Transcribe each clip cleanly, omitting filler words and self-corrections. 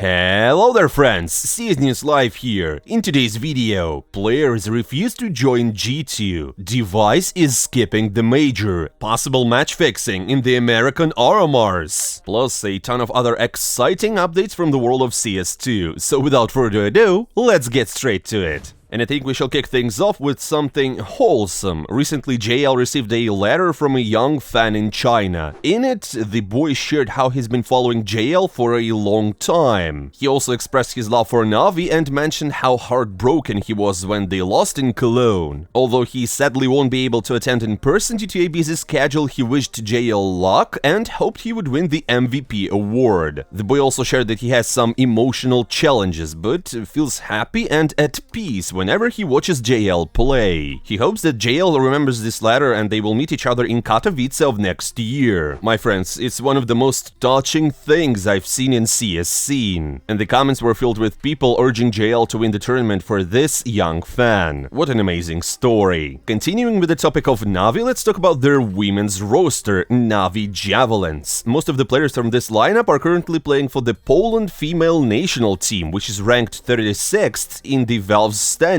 Hello there friends, CS News Live here. In today's video, players refuse to join G2, device is skipping the major, possible match fixing in the American RMRs, plus a ton of other exciting updates from the world of CS2. So without further ado, let's get straight to it. And I think we shall kick things off with something wholesome. Recently, JL received a letter from a young fan in China. In it, the boy shared how he's been following JL for a long time. He also expressed his love for Na'Vi and mentioned how heartbroken he was when they lost in Cologne. Although he sadly won't be able to attend in person due to a busy schedule, he wished JL luck and hoped he would win the MVP award. The boy also shared that he has some emotional challenges, but feels happy and at peace whenever he watches JL play. He hopes that JL remembers this letter and they will meet each other in Katowice of next year. My friends, it's one of the most touching things I've seen in CS scene. And the comments were filled with people urging JL to win the tournament for this young fan. What an amazing story. Continuing with the topic of Na'Vi, let's talk about their women's roster, Na'Vi Javelins. Most of the players from this lineup are currently playing for the Poland female national team, which is ranked 36th in the Valve's standings.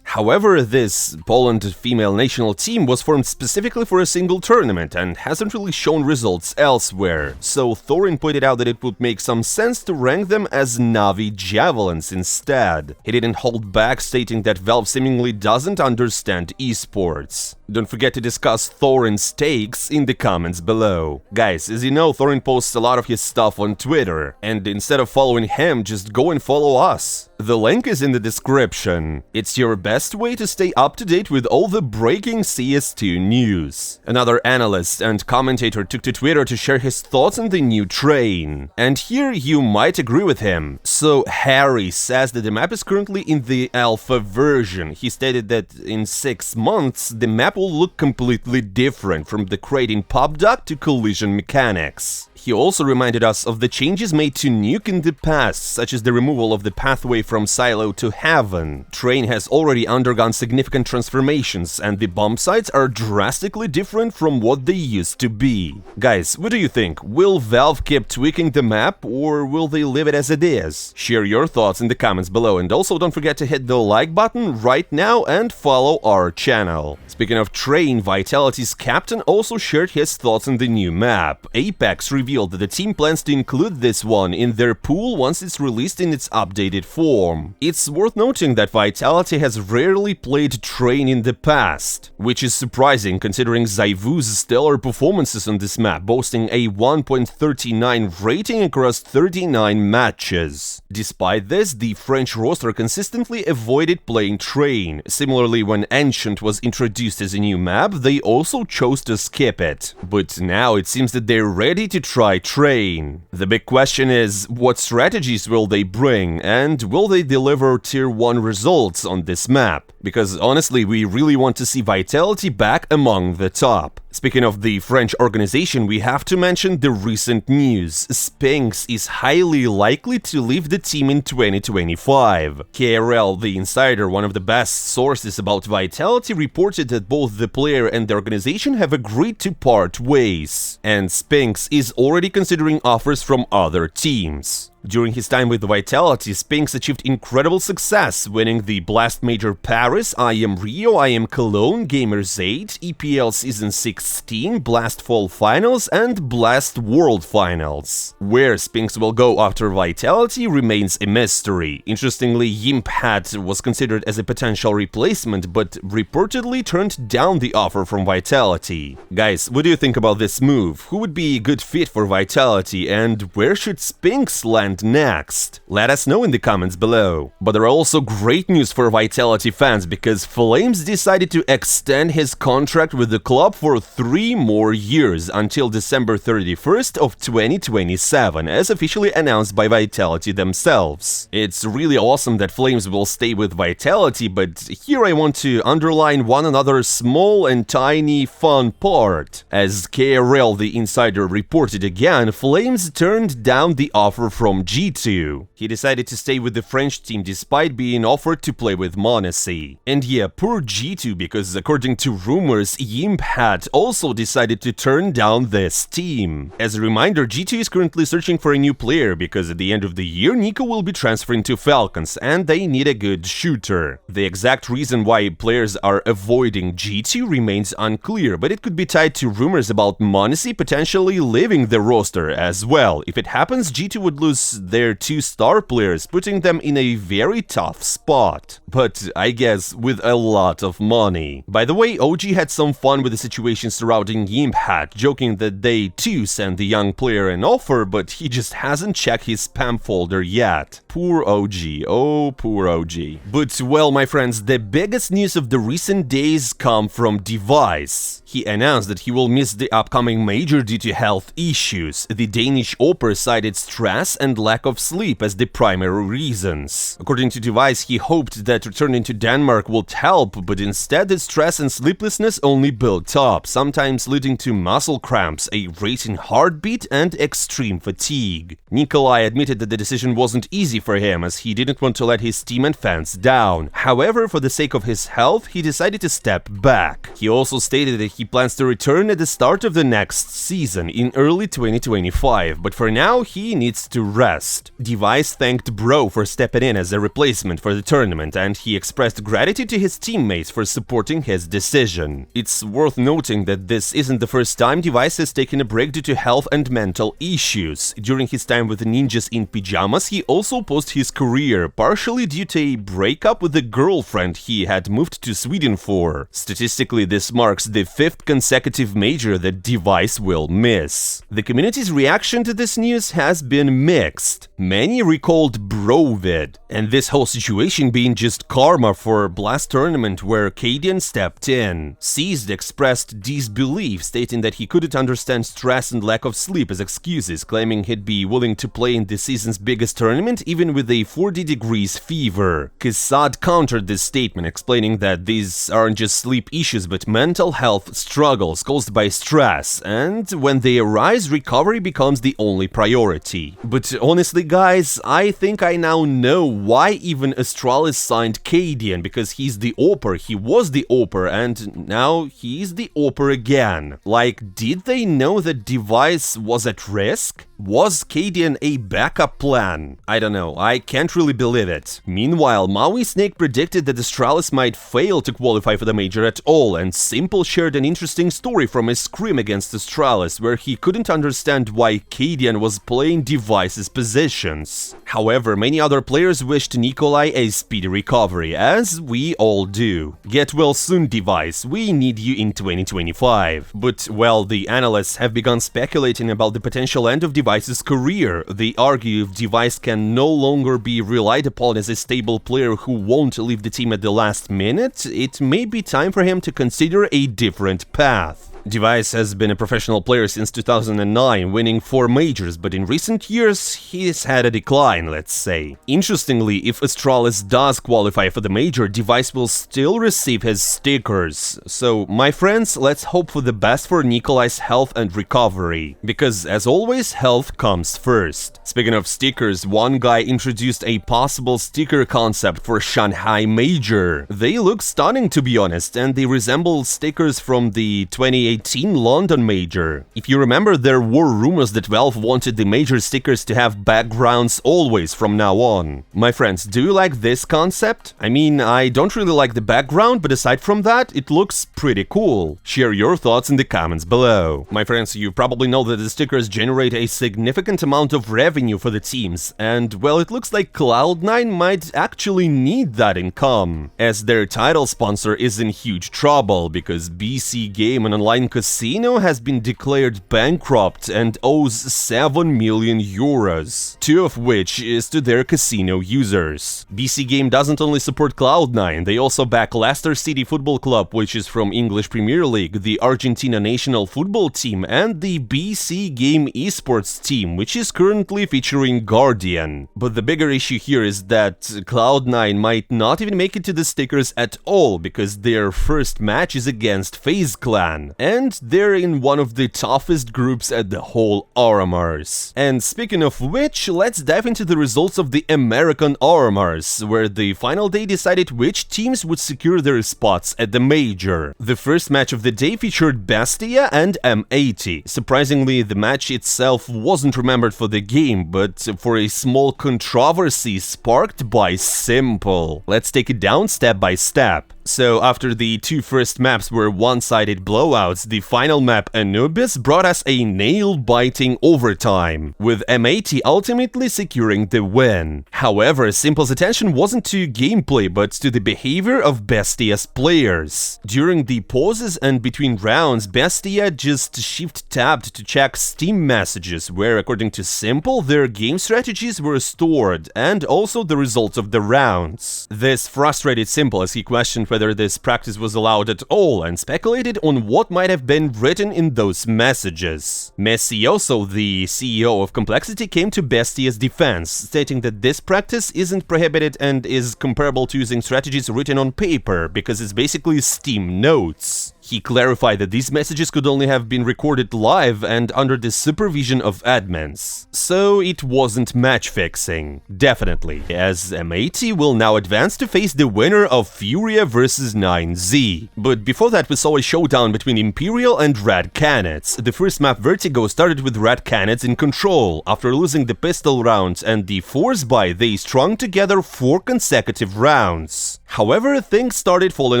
However, this Poland female national team was formed specifically for a single tournament and hasn't really shown results elsewhere, so Thorin pointed out that it would make some sense to rank them as Na'Vi Javelins instead. He didn't hold back, stating that Valve seemingly doesn't understand esports. Don't forget to discuss Thorin's takes in the comments below. Guys, as you know, Thorin posts a lot of his stuff on Twitter, and instead of following him, just go and follow us. The link is in the description. It's your best way to stay up to date with all the breaking CS2 news. Another analyst and commentator took to Twitter to share his thoughts on the new train. And here you might agree with him. So Harry says that the map is currently in the alpha version. He stated that in 6 months, the map will look completely different, from the crate in PubDoc to collision mechanics. He also reminded us of the changes made to Nuke in the past, such as the removal of the pathway from Silo to Heaven. Train has already undergone significant transformations, and the bomb sites are drastically different from what they used to be. Guys, what do you think? Will Valve keep tweaking the map, or will they leave it as it is? Share your thoughts in the comments below, and also don't forget to hit the like button right now and follow our channel. Speaking of Train, Vitality's captain also shared his thoughts on the new map. Apex revealed that the team plans to include this one in their pool once it's released in its updated form. It's worth noting that Vitality has rarely played Train in the past, which is surprising considering ZywOo's stellar performances on this map, boasting a 1.39 rating across 39 matches. Despite this, the French roster consistently avoided playing Train. Similarly, when Ancient was introduced as a new map, they also chose to skip it. But now it seems that they're ready to try Train. The big question is, what strategies will they bring, and will they deliver tier 1 results on this map? Because honestly, we really want to see Vitality back among the top. Speaking of the French organization, we have to mention the recent news. Spinx is highly likely to leave the team in 2025. KRL, the insider, one of the best sources about Vitality, reported that both the player and the organization have agreed to part ways, and Spinx is already considering offers from other teams. During his time with Vitality, Spinx achieved incredible success, winning the Blast Major Paris, IM Rio, IM Cologne, Gamers 8, EPL Season 16, Blast Fall Finals, and Blast World Finals. Where Spinx will go after Vitality remains a mystery. Interestingly, Yimphat was considered as a potential replacement, but reportedly turned down the offer from Vitality. Guys, what do you think about this move? Who would be a good fit for Vitality, and where should Spinx land next? Let us know in the comments below. But there are also great news for Vitality fans, because Flames decided to extend his contract with the club for 3 more years, until December 31st of 2027, as officially announced by Vitality themselves. It's really awesome that Flames will stay with Vitality, but here I want to underline one another small and tiny fun part. As KRL, the insider, reported again, Flames turned down the offer from from G2. He decided to stay with the French team despite being offered to play with m0NESY. And yeah, poor G2, because according to rumors, Yimp had also decided to turn down this team. As a reminder, G2 is currently searching for a new player because at the end of the year, Nico will be transferring to Falcons and they need a good shooter. The exact reason why players are avoiding G2 remains unclear, but it could be tied to rumors about m0NESY potentially leaving the roster as well. If it happens, G2 would lose their 2 star players, putting them in a very tough spot. But I guess with a lot of money. By the way, OG had some fun with the situation surrounding Yimp Hat, joking that they too sent the young player an offer, but he just hasn't checked his spam folder yet. Poor OG, oh poor OG. But well, my friends, the biggest news of the recent days come from Device. He announced that he will miss the upcoming major due to health issues. The Danish opera cited stress and lack of sleep as the primary reasons. According to Device, he hoped that returning to Denmark would help, but instead the stress and sleeplessness only built up, sometimes leading to muscle cramps, a racing heartbeat, and extreme fatigue. Nikolai admitted that the decision wasn't easy for him, as he didn't want to let his team and fans down. However, for the sake of his health, he decided to step back. He also stated that he plans to return at the start of the next season, in early 2025, but for now, he needs to rest. Device thanked Bro for stepping in as a replacement for the tournament, and he expressed gratitude to his teammates for supporting his decision. It's worth noting that this isn't the first time Device has taken a break due to health and mental issues. During his time with the Ninjas in Pyjamas, he also paused his career, partially due to a breakup with the girlfriend he had moved to Sweden for. Statistically, this marks the 5th consecutive major that Device will miss. The community's reaction to this news has been mixed. Many recalled Brovid, and this whole situation being just karma for Blast tournament where Cadian stepped in. Seized expressed disbelief, stating that he couldn't understand stress and lack of sleep as excuses, claiming he'd be willing to play in the season's biggest tournament even with a 40 degrees fever. Kassad countered this statement, explaining that these aren't just sleep issues but mental health struggles caused by stress, and when they arise, recovery becomes the only priority. But honestly guys, I think I now know why even Astralis signed Cadian, because he's the AWPer, he was the AWPer, and now he's the AWPer again. Like, did they know that Device was at risk? Was Cadian a backup plan? I don't know, I can't really believe it. Meanwhile, Maui Snake predicted that Astralis might fail to qualify for the major at all, and Simple shared an interesting story from his scrim against Astralis, where he couldn't understand why Cadian was playing Device's positions. However, many other players wished Nikolai a speedy recovery, as we all do. Get well soon, Device, we need you in 2025. But, well, the analysts have begun speculating about the potential end of Device's career. They argue if Device can no longer be relied upon as a stable player who won't leave the team at the last minute, it may be time for him to consider a different path. Device has been a professional player since 2009, winning 4 majors, but in recent years he's had a decline, let's say. Interestingly, if Astralis does qualify for the major, Device will still receive his stickers. So, my friends, let's hope for the best for Nikolai's health and recovery, because as always, health comes first. Speaking of stickers, one guy introduced a possible sticker concept for Shanghai Major. They look stunning, to be honest, and they resemble stickers from the 2018 London Major. If you remember, there were rumors that Valve wanted the major stickers to have backgrounds always from now on. My friends, do you like this concept? I mean, I don't really like the background, but aside from that, it looks pretty cool. Share your thoughts in the comments below. My friends, you probably know that the stickers generate a significant amount of revenue for the teams, and well, it looks like Cloud9 might actually need that income, as their title sponsor is in huge trouble because BC Game, an online casino, has been declared bankrupt and owes 7 million euros, 2 of which is to their casino users. BC Game doesn't only support Cloud9, they also back Leicester City Football Club, which is from English Premier League, the Argentina national football team, and the BC Game Esports team, which is currently featuring Guardian. But the bigger issue here is that Cloud9 might not even make it to the stickers at all, because their first match is against FaZe Clan. And and they're in one of the toughest groups at the whole RMRs. And speaking of which, let's dive into the results of the American RMRs, where the final day decided which teams would secure their spots at the major. The first match of the day featured Bestia and M80. Surprisingly, the match itself wasn't remembered for the game, but for a small controversy sparked by Simple. Let's take it down step by step. So after the two first maps were one-sided blowouts, the final map Anubis brought us a nail-biting overtime, with M80 ultimately securing the win. However, Simple's attention wasn't to gameplay but to the behavior of Bestia's players. During the pauses and between rounds, Bestia just shift-tabbed to check Steam messages, where according to Simple, their game strategies were stored, and also the results of the rounds. This frustrated Simple as he questioned whether this practice was allowed at all and speculated on what might have been written in those messages. Messioso, the CEO of Complexity, came to Bestia's defense, stating that this practice isn't prohibited and is comparable to using strategies written on paper, because it's basically Steam notes. He clarified that these messages could only have been recorded live and under the supervision of admins. So it wasn't match fixing, definitely, as M80 will now advance to face the winner of FURIA vs 9Z. But before that, we saw a showdown between Imperial and Red Canids. The first map Vertigo started with Red Canids in control. After losing the pistol round and the force buy, they strung together 4 consecutive rounds. However, things started falling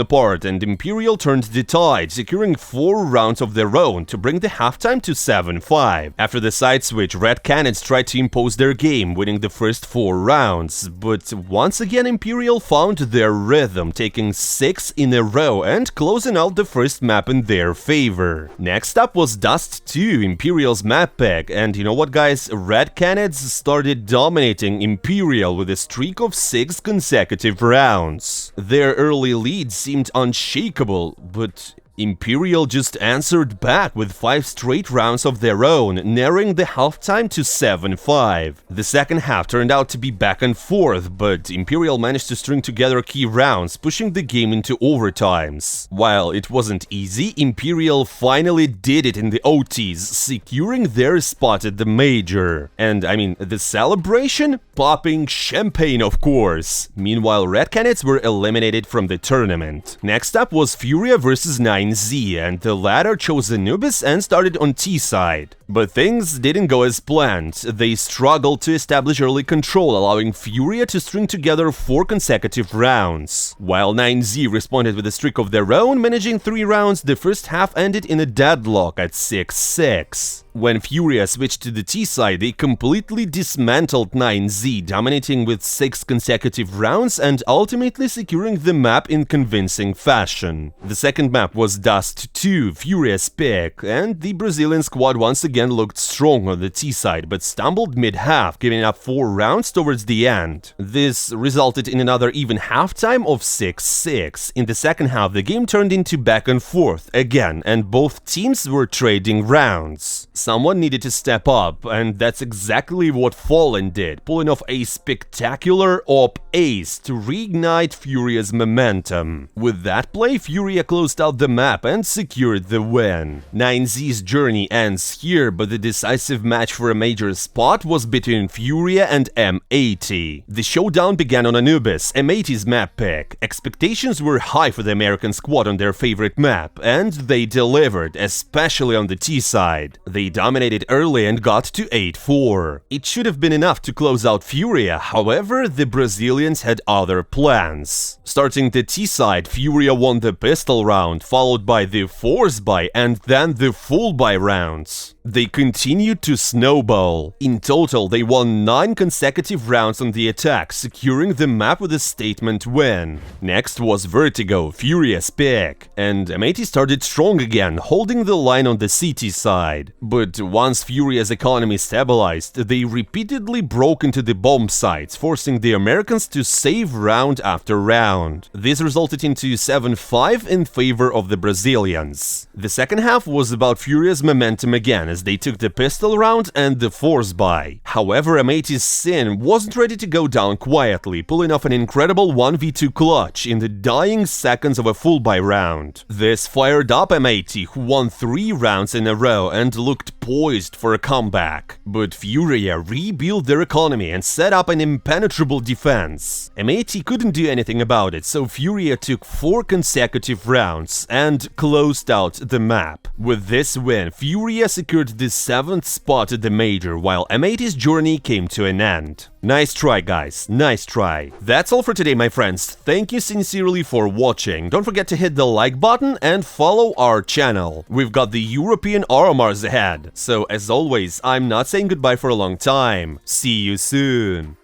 apart and Imperial turned the tide, securing 4 rounds of their own to bring the halftime to 7-5. After the side switch, Red Canids tried to impose their game, winning the first 4 rounds, but once again Imperial found their rhythm, taking 6 in a row and closing out the first map in their favor. Next up was Dust 2, Imperial's map pick, and you know what guys, Red Canids started dominating Imperial with a streak of 6 consecutive rounds. Their early lead seemed unshakable, but Imperial just answered back with 5 straight rounds of their own, narrowing the halftime to 7-5. The second half turned out to be back and forth, but Imperial managed to string together key rounds, pushing the game into overtimes. While it wasn't easy, Imperial finally did it in the OTs, securing their spot at the major. And I mean, the celebration? Popping champagne, of course. Meanwhile, Red Canids were eliminated from the tournament. Next up was FURIA vs 9Z, and the latter chose Anubis and started on T side. But things didn't go as planned. They struggled to establish early control, allowing FURIA to string together 4 consecutive rounds. While 9Z responded with a streak of their own, managing 3 rounds, the first half ended in a deadlock at 6-6. When FURIA switched to the T side, they completely dismantled 9Z, dominating with 6 consecutive rounds and ultimately securing the map in convincing fashion. The second map was Dust 2, FURIA's pick, and the Brazilian squad once again looked strong on the T side, but stumbled mid-half, giving up 4 rounds towards the end. This resulted in another even halftime of 6-6. In the second half, the game turned into back and forth again, and both teams were trading rounds. Someone needed to step up, and that's exactly what Fallen did, pulling off a spectacular op ace to reignite FURIA's momentum. With that play, FURIA closed out the map and secured the win. 9Z's journey ends here, but the decisive match for a major spot was between FURIA and M80. The showdown began on Anubis, M80's map pick. Expectations were high for the American squad on their favorite map, and they delivered, especially on the T side. They dominated early and got to 8-4. It should have been enough to close out FURIA, however, the Brazilians had other plans. Starting the T side, FURIA won the pistol round, followed by the force buy and then the full buy rounds. They continued to snowball. In total, they won 9 consecutive rounds on the attack, securing the map with a statement win. Next was Vertigo, FURIA's pick, and M80 started strong again, holding the line on the CT side. But once FURIA's economy stabilized, they repeatedly broke into the bomb sites, forcing the Americans to save round after round. This resulted into 7-5 in favor of the Brazilians. The second half was about FURIA's momentum again, as as they took the pistol round and the force buy. However, M80's Sin wasn't ready to go down quietly, pulling off an incredible 1v2 clutch in the dying seconds of a full buy round. This fired up M80, who won 3 rounds in a row and looked poised for a comeback. But FURIA rebuilt their economy and set up an impenetrable defense. M80 couldn't do anything about it, so FURIA took 4 consecutive rounds and closed out the map. With this win, FURIA secured the 7th spot at the major, while M80's journey came to an end. Nice try, guys, nice try. That's all for today, my friends. Thank you sincerely for watching. Don't forget to hit the like button and follow our channel. We've got the European RMRs ahead. So, as always, I'm not saying goodbye for a long time. See you soon.